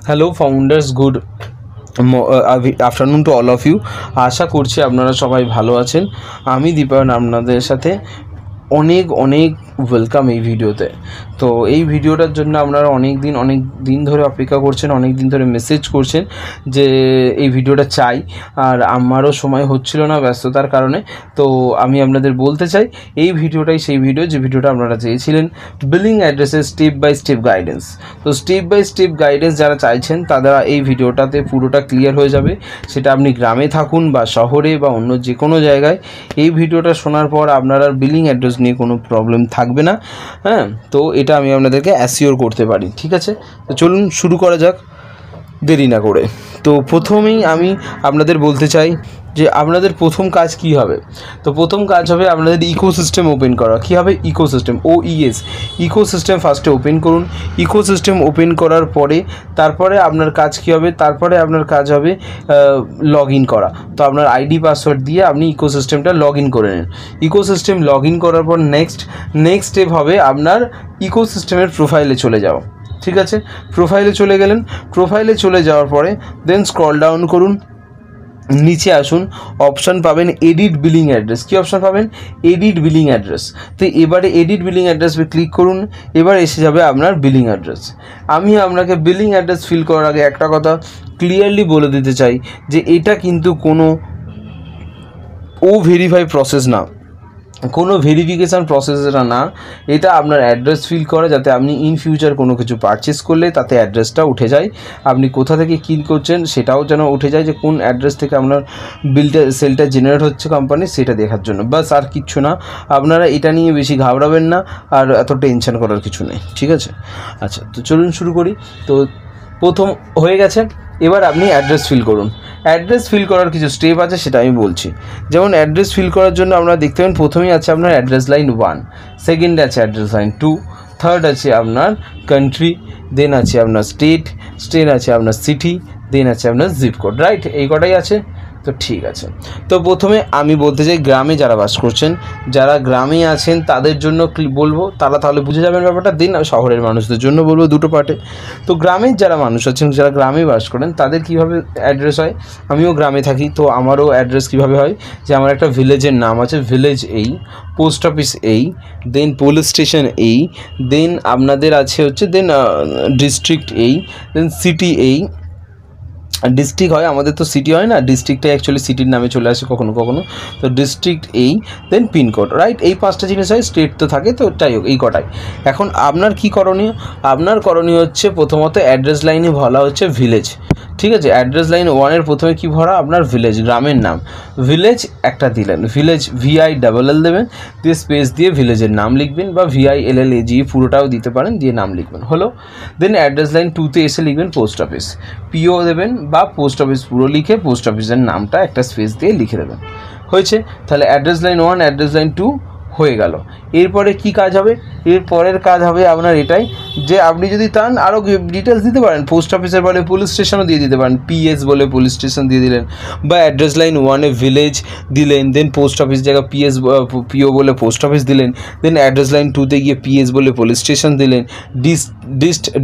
Hello founders, good afternoon to all of you. আশা করছি আপনারা সবাই ভালো আছেন। আমি দীপায়ন আপনাদের সাথে অনেক ওয়েলকাম এই ভিডিওতে। তো এই ভিডিওটার জন্য আপনারা অনেক দিন ধরে অপেক্ষা করছেন, অনেক দিন ধরে মেসেজ করছেন যে এই ভিডিওটা চাই, আর আমারও সময় হচ্ছিল না ব্যস্ততার কারণে। তো আমি আপনাদের বলতে চাই এই ভিডিওটাই সেই ভিডিও যে ভিডিওটা আপনারা চেয়েছিলেন, বিলিং অ্যাড্রেসের স্টেপ বাই স্টেপ গাইডেন্স। তো স্টেপ বাই স্টেপ গাইডেন্স যারা চাইছেন তারা এই ভিডিওটাতে পুরোটা ক্লিয়ার হয়ে যাবে। সেটা আপনি গ্রামে থাকুন বা শহরে বা অন্য যে কোনো জায়গায়, এই ভিডিওটা শোনার পর আপনার আর বিলিং অ্যাড্রেস নিয়ে কোনো প্রবলেম থাকবে না। হ্যাঁ, তো এটা আমি আপনাদেরকে অ্যাসিওর করতে পারি। ঠিক আছে, তো চলুন শুরু করা যাক দেরি না করে। তো প্রথমেই আমি আপনাদের বলতে চাই যে আপনাদের প্রথম কাজ কি হবে। তো প্রথম কাজ হবে আপনাদের ইকোসিস্টেম ওপেন করা। কী হবে? ইকোসিস্টেম, OES, ইকোসিস্টেম ফার্স্টে ওপেন করুন। ইকোসিস্টেম ওপেন করার পরে তারপরে আপনার কাজ কী হবে? তারপরে আপনার কাজ হবে লগ ইন করা। তো আপনার আইডি পাসওয়ার্ড দিয়ে আপনি ইকোসিস্টেমটা লগ ইন করে নিন। ইকোসিস্টেম লগ ইন করার পর নেক্সট স্টেপ হবে আপনার ইকোসিস্টেমের প্রোফাইলে চলে যাওয়া। ঠিক আছে, প্রোফাইলে চলে গেলেন। প্রোফাইলে চলে যাওয়ার পরে দেন স্ক্রল ডাউন করুন, নিচে আসুন, অপশান পাবেন এডিট বিলিং অ্যাড্রেস। কী অপশান পাবেন? Edit billing address. তো এবারে এডিট বিলিং অ্যাড্রেসে ক্লিক করুন। এবার এসে যাবে আপনার বিলিং অ্যাড্রেস। আমি আপনাকে বিলিং অ্যাড্রেস ফিল করার আগে একটা কথা ক্লিয়ারলি বলে দিতে চাই যে এটা কিন্তু কোনো ভেরিফাই প্রসেস না, কোনো ভেরিফিকেশান প্রসেসটা না। এটা আপনার অ্যাড্রেস ফিল করে যাতে আপনি ইন ফিউচার কোনো কিছু পারচেস করলে তাতে অ্যাড্রেসটা উঠে যায়, আপনি কোথা থেকে কী করছেন সেটাও যেন উঠে যায়, যে কোন অ্যাড্রেস থেকে আপনার সেলটা জেনারেট হচ্ছে কোম্পানি সেটা দেখার জন্য, বাস, আর কিচ্ছু না। আপনারা এটা নিয়ে বেশি ঘাবড়াবেন না, আর এত টেনশন করার কিছু নেই। ঠিক আছে, আচ্ছা, তো চলুন শুরু করি। তো প্রথম হয়ে গেছে, এবার আপনি অ্যাড্রেস ফিল করুন। অ্যাড্রেস ফিল করার কিছু স্টেপ আছে সেটা আমি বলছি। যেমন অ্যাড্রেস ফিল করার জন্য আপনারা দেখতে পাবেন প্রথমেই আছে আপনার অ্যাড্রেস লাইন 1, সেকেন্ডে আছে অ্যাড্রেস লাইন 2, থার্ড আছে আপনার কান্ট্রি, দেন আছে আপনার স্টেট আছে আপনার সিটি, দেন আছে আপনার জিপ কোড। রাইট, এই কটাই আছে। তো ঠিক আছে, তো প্রথমে আমি বলতে চাই গ্রামে যারা বাস করছেন, যারা গ্রামে আছেন তাদের জন্য বলবো, তারা তাহলে বুঝে যাবেন ব্যাপারটা। দিন শহরের মানুষদের জন্য বলবো দুটো পার্টে। তো গ্রামের যারা মানুষ আছেন, যারা গ্রামে বাস করেন, তাদের কীভাবে অ্যাড্রেস হয়? আমিও গ্রামে থাকি, তো আমারও অ্যাড্রেস কীভাবে হয় যে আমার একটা ভিলেজের নাম আছে, ভিলেজ এই, পোস্ট অফিস এই, দেন পুলিশ স্টেশন এই, দেন আপনাদের আছে হচ্ছে দেন ডিস্ট্রিক্ট এই, দেন সিটি এই। ডিস্ট্রিক্ট হয় আমাদের, তো সিটি হয় না, ডিস্ট্রিক্টটাই অ্যাকচুয়ালি সিটির নামে চলে আসে কখনো কখনো। তো ডিস্ট্রিক্ট এই, দেন পিনকোড। রাইট, এই 5টা জিনিস হয়। স্টেট তো থাকে, তো যাই হোক এই কটাই। এখন আপনার কি করণীয়? আপনার করণীয় হচ্ছে প্রথমত অ্যাড্রেস লাইনে বলা হচ্ছে ভিলেজ। ঠিক আছে, অ্যাড্রেস লাইন 1-এর প্রথমে কি ভরা? আপনার ভিলেজ, গ্রামের নাম। ভিলেজ একটা দিলেন, ভিলেজ VILL দেবেন, দিয়ে স্পেস দিয়ে ভিলেজের নাম লিখবেন, বা VILLAGE পুরোটাও দিতে পারেন, দিয়ে নাম লিখবেন, হলো। দেন অ্যাড্রেস লাইন 2-তে এসে লিখবেন পোস্ট অফিস, PO দেবেন, বা পোস্ট অফিস পুরো লিখে পোস্ট অফিসের নামটা একটা স্পেস দিয়ে লিখে দেবেন। হয়েছে, তাহলে অ্যাড্রেস লাইন 1, অ্যাড্রেস লাইন 2 হয়ে গেল। এরপরে কি কাজ হবে? এরপরের কাজ হবে আপনার এটাই যে আপনি যদি চান আরও ডিটেলস দিতে পারেন, পোস্ট অফিসের বলে পুলিশ স্টেশনও দিয়ে দিতে পারেন, PS বলে পুলিশ স্টেশন দিয়ে দিলেন, বা অ্যাড্রেস লাইন 1-এ ভিলেজ দিলেন, দেন পোস্ট অফিস জায়গা PO বলে পোস্ট অফিস দিলেন, দেন অ্যাড্রেস লাইন 2-তে গিয়ে PS বলে পুলিশ স্টেশন দিলেন,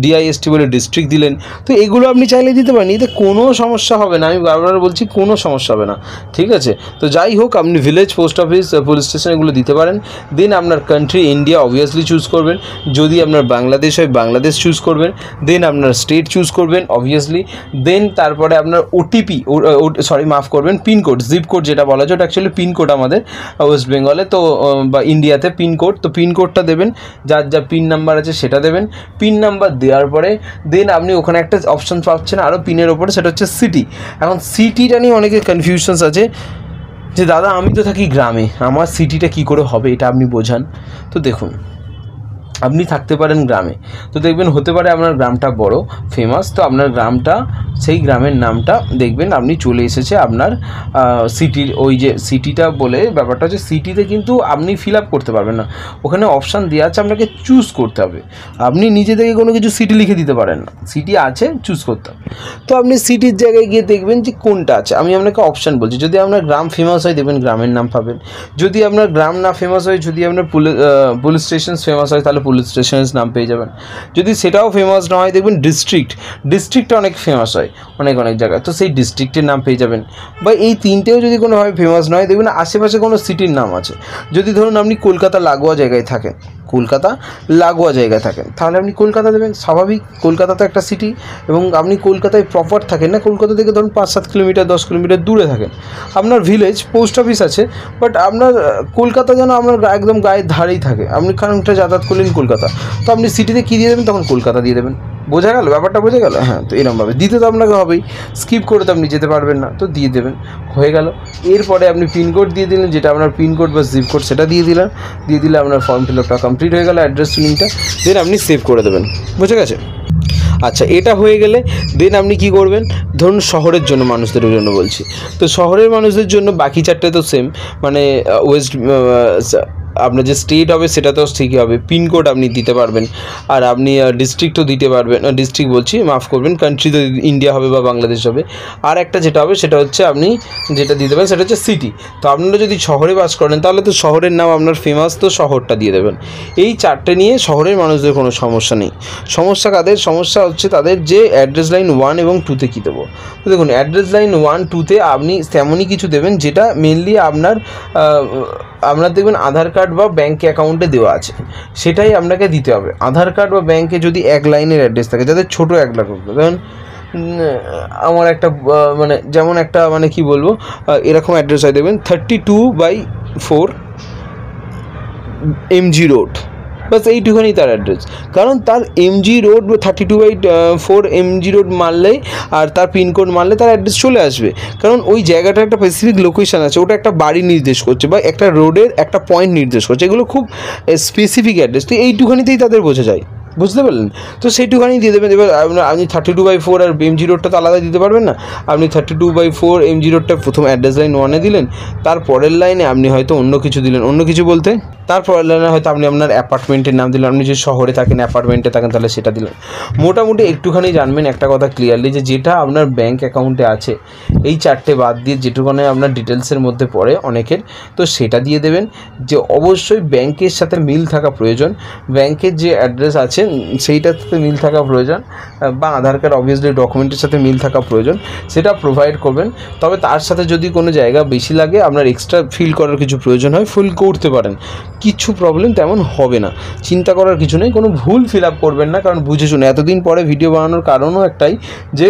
DIST বলে ডিস্ট্রিক্ট দিলেন। তো এগুলো আপনি চাইলে দিতে পারেন, এতে কোনো সমস্যা হবে না, আমি বারবার বলছি কোনো সমস্যা হবে না। ঠিক আছে, তো যাই হোক, আপনি village, post office, police station এগুলো দিতে পারেন। দেন আপনার কান্ট্রি ইন্ডিয়া অবভিয়াসলি চুজ করবেন, যদি আপনার বাংলাদেশ হয় বাংলাদেশ চুজ করবেন, দেন আপনার স্টেট চুজ করবেন অবভিয়াসলি, দেন তারপরে আপনার OTP, পিনকোড, জিপ কোড যেটা বলা যায়, ওটা অ্যাকচুয়ালি পিনকোড আমাদের ওয়েস্ট বেঙ্গলে, তো বা ইন্ডিয়াতে পিনকোড, তো পিনকোডটা দেবেন, যার যা পিন নাম্বার আছে সেটা দেবেন। পিন নাম্বার দেওয়ার পরে দেন আপনি ওখানে একটা অপশান পাচ্ছেন আরও পিনের ওপরে, সেটা হচ্ছে সিটি। এখন সিটিটা নিয়ে অনেকে কনফিউশনস আছে যে দাদা আমি তো থাকি গ্রামে, আমার সিটিটা কী করে হবে, এটা আপনি বোঝান। তো দেখুন, আপনি থাকতে পারেন গ্রামে, তো দেখবেন হতে পারে আপনার গ্রামটা বড় ফেমাস, তো আপনার গ্রামটা, সেই গ্রামের নামটা দেখবেন আপনি চলে এসেছে আপনার সিটির, ওই যে সিটিটা বলে ব্যাপারটা হচ্ছে, সিটিতে কিন্তু আপনি ফিল আপ করতে পারবেন না, ওখানে অপশান দেওয়া আছে, আপনাকে চুজ করতে হবে। আপনি নিজে থেকে কোনো কিছু সিটি লিখে দিতে পারেন না, সিটি আছে, চুজ করতে হবে। তো আপনি সিটির জায়গায় গিয়ে দেখবেন যে কোনটা আছে। আমি আপনাকে অপশান বলছি, যদি আপনার গ্রাম ফেমাস হয় দেখবেন গ্রামের নাম পাবেন, যদি আপনার গ্রাম না ফেমাস হয়, যদি আপনার পুলিশ স্টেশন ফেমাস হয় তাহলে পুলিশ স্টেশনের নাম পেয়ে যাবেন। যদি সেটাও ফেমাস না হয়, দেখবেন ডিস্ট্রিক্টটা অনেক ফেমাস হয় অনেক জায়গায়, তো সেই ডিস্ট্রিক্টের নাম পেয়ে যাবেন। বা এই তিনটেও যদি কোনোভাবে ফেমাস নয়, দেখবেন আশেপাশে কোনো সিটির নাম আছে। যদি ধরুন আপনি কলকাতা লাগোয়া জায়গায় থাকেন, তাহলে আপনি কলকাতা দেবেন, স্বাভাবিক। কলকাতা তো একটা সিটি, এবং আপনি কলকাতায় প্রপার থাকেন না, কলকাতা থেকে ধরুন 5-7 কিলোমিটার 10 কিলোমিটার দূরে থাকেন, আপনার ভিলেজ পোস্ট অফিস আছে, বাট আপনার কলকাতা যেন আপনার একদম গায়ের ধারেই থাকে, আপনি খানিকটা যাতায়াত করলেন কলকাতা, তো আপনি সিটিতে কী দিয়ে দেবেন, তখন কলকাতা দিয়ে দেবেন। বোঝা গেল ব্যাপারটা? বোঝা গেল? হ্যাঁ, তো এরকমভাবে দিতে তো আপনাকে হবেই, স্কিপ করে তো আপনি যেতে পারবেন না, তো দিয়ে দেবেন, হয়ে গেল। এরপরে আপনি পিনকোড দিয়ে দিলেন, যেটা আপনার পিনকোড বা জিপ কোড সেটা দিয়ে দিলে আপনার ফর্ম ফিল আপটা কমপ্লিট হয়ে গেল, অ্যাড্রেস ফিলিংটা, দেন আপনি সেভ করে দেবেন। বুঝে গেছে? আচ্ছা, এটা হয়ে গেলে দেন আপনি কি করবেন, ধরুন শহরের জন্য মানুষদের জন্য বলছি, তো শহরের মানুষদের জন্য বাকি চারটে তো সেম, মানে আপনার যে স্টেট হবে সেটা তো ঠিকই হবে, পিনকোড আপনি দিতে পারবেন, আর আপনি ডিস্ট্রিক্টও দিতে পারবেন, ডিস্ট্রিক্ট বলছি, মাফ করবেন, কান্ট্রি তো ইন্ডিয়া হবে বা বাংলাদেশ হবে। আর একটা যেটা হবে সেটা হচ্ছে আপনি যেটা দিতে পারেন সেটা হচ্ছে সিটি। তো আপনারা যদি শহরে বাস করেন তাহলে তো শহরের নাম আপনার ফেমাস, তো শহরটা দিয়ে দেবেন। এই চারটে নিয়ে শহরের মানুষদের কোনো সমস্যা নেই। সমস্যা কাদের? সমস্যা হচ্ছে তাদের যে অ্যাড্রেস লাইন 1 এবং 2-তে কী দেবো। তো দেখুন, অ্যাড্রেস লাইন 1-2-তে আপনি তেমনই কিছু দেবেন যেটা মেনলি আপনার দেখবেন আধার কার্ড বা ব্যাঙ্ক অ্যাকাউন্টে দেওয়া আছে, সেটাই আপনাকে দিতে হবে। আধার কার্ড বা ব্যাঙ্কে যদি 1 লাইনের অ্যাড্রেস থাকে, যাদের ছোটো 1 লাখ, ধরুন আমার একটা যেমন একটা কি বলবো, এরকম অ্যাড্রেস হয়, দেখবেন 32/4 MG রোড, বাস এইটুখানি তার অ্যাড্রেস। কারণ তার MG রোড 32/4 MG রোড মারলেই আর তার পিনকোড মারলে তার অ্যাড্রেস চলে আসবে, কারণ ওই জায়গাটার একটা স্পেসিফিক লোকেশান আছে, ওটা একটা বাড়ি নির্দেশ করছে বা একটা রোডের একটা পয়েন্ট নির্দেশ করছে, এগুলো খুব স্পেসিফিক অ্যাড্রেস, তো এইটুখানিতেই তাদের বোঝা যায়। বুঝতে পারলেন? তো সেইটুখানি দিয়ে দেবেন। এবার আপনি 32/4 আর MG রোডটা তো আলাদা দিতে পারবেন না, আপনি 32/4 MG রোডটা প্রথম অ্যাড্রেস লাইন 1-এ দিলেন, তারপরের লাইনে আপনি হয়তো অন্য কিছু দিলেন, অন্য কিছু বলতে তারপরের লাইনে হয়তো আপনি আপনার অ্যাপার্টমেন্টের নাম দিলেন, আপনি যদি শহরে থাকেন অ্যাপার্টমেন্টে থাকেন তাহলে সেটা দিলেন। মোটামুটি একটুখানি জানবেন একটা কথা ক্লিয়ারলি, যে যেটা আপনার ব্যাঙ্ক অ্যাকাউন্টে আছে এই চারটে বাদ দিয়ে যেটুকুনে আপনার ডিটেলসের মধ্যে পড়ে অনেকের, তো সেটা দিয়ে দেবেন। যে অবশ্যই ব্যাংকের সাথে মিল থাকা প্রয়োজন, ব্যাংকের যে অ্যাড্রেস আছে সেইটার সাথে মিল থাকা প্রয়োজন, বা আধার কার্ড অবভিয়াসলি ডকুমেন্টের সাথে মিল থাকা প্রয়োজন, সেটা প্রোভাইড করবেন। তবে তার সাথে যদি কোনো জায়গা বেশি লাগে, আপনার এক্সট্রা ফিল করার কিছু প্রয়োজন হয়, ফিল করতে পারেন, কিছু প্রবলেম তেমন হবে না, চিন্তা করার কিছু নেই। কোনো ভুল ফিল আপ করবেন না, কারণ বুঝে শুনে এতদিন পরে ভিডিও বানানোর কারণও একটাই, যে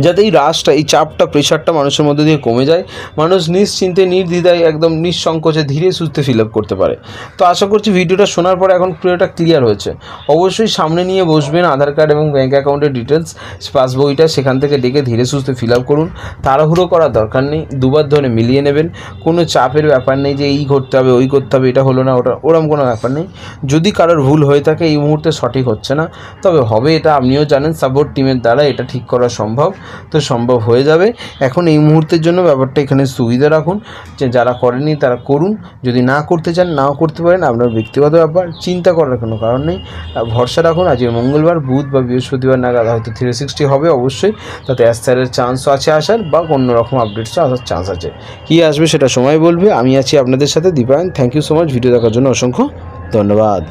যাতে এই রাশটা, এই চাপটা, প্রেশারটা মানুষের মধ্যে দিয়ে কমে যায়, মানুষ নিশ্চিন্তে নির্দ্বিধায় একদম নিঃসংকোচে ধীরে সুস্থে ফিল আপ করতে পারে। তো আশা করছি ভিডিওটা শোনার পরে এখন পুরোটা ক্লিয়ার হয়েছে। অবশ্যই সামনে নিয়ে বসবেন আধার কার্ড এবং ব্যাঙ্ক অ্যাকাউন্টের ডিটেলস, পাসবইটা সেখান থেকে ডেকে ধীরে সুস্থে ফিল আপ করুন, তাড়াহুড়ো করার দরকার নেই, দুবার ধরে মিলিয়ে নেবেন, কোনো চাপের ব্যাপার নেই যে এই করতে হবে ওই করতে হবে, এটা হলো না ওটা, ওরকম কোনো ব্যাপার নেই। যদি কারোর ভুল হয়ে থাকে এই মুহূর্তে সঠিক হচ্ছে না, তবে হবে, এটা আপনিও জানেন, সাপোর্ট টিমের দ্বারা এটা ঠিক করা সম্ভব, তো সম্ভব হয়ে যাবে। এখন এই মুহূর্তের জন্য ব্যাপারটা এখানে সুবিধা রাখুন, যে যারা করেনি তারা করুন, যদি না করতে চান নাও করতে পারেন, আপনার ব্যক্তিগত ব্যাপার, চিন্তা করার কোনো কারণ নেই। ভরসা রাখুন, আজকে মঙ্গলবার, বুধ বা বৃহস্পতিবার নাগাদ হয়তো 360 হবে অবশ্যই, তাতে অ্যাস্টারের চান্সও আছে আসার, বা অন্য রকম আপডেটসও আসার চান্স আছে। কী আসবে সেটা সময় বলবে, আমি আছি আপনাদের সাথে, Dipayan. Thank you so much, video দেখার জন্য অসংখ্য ধন্যবাদ।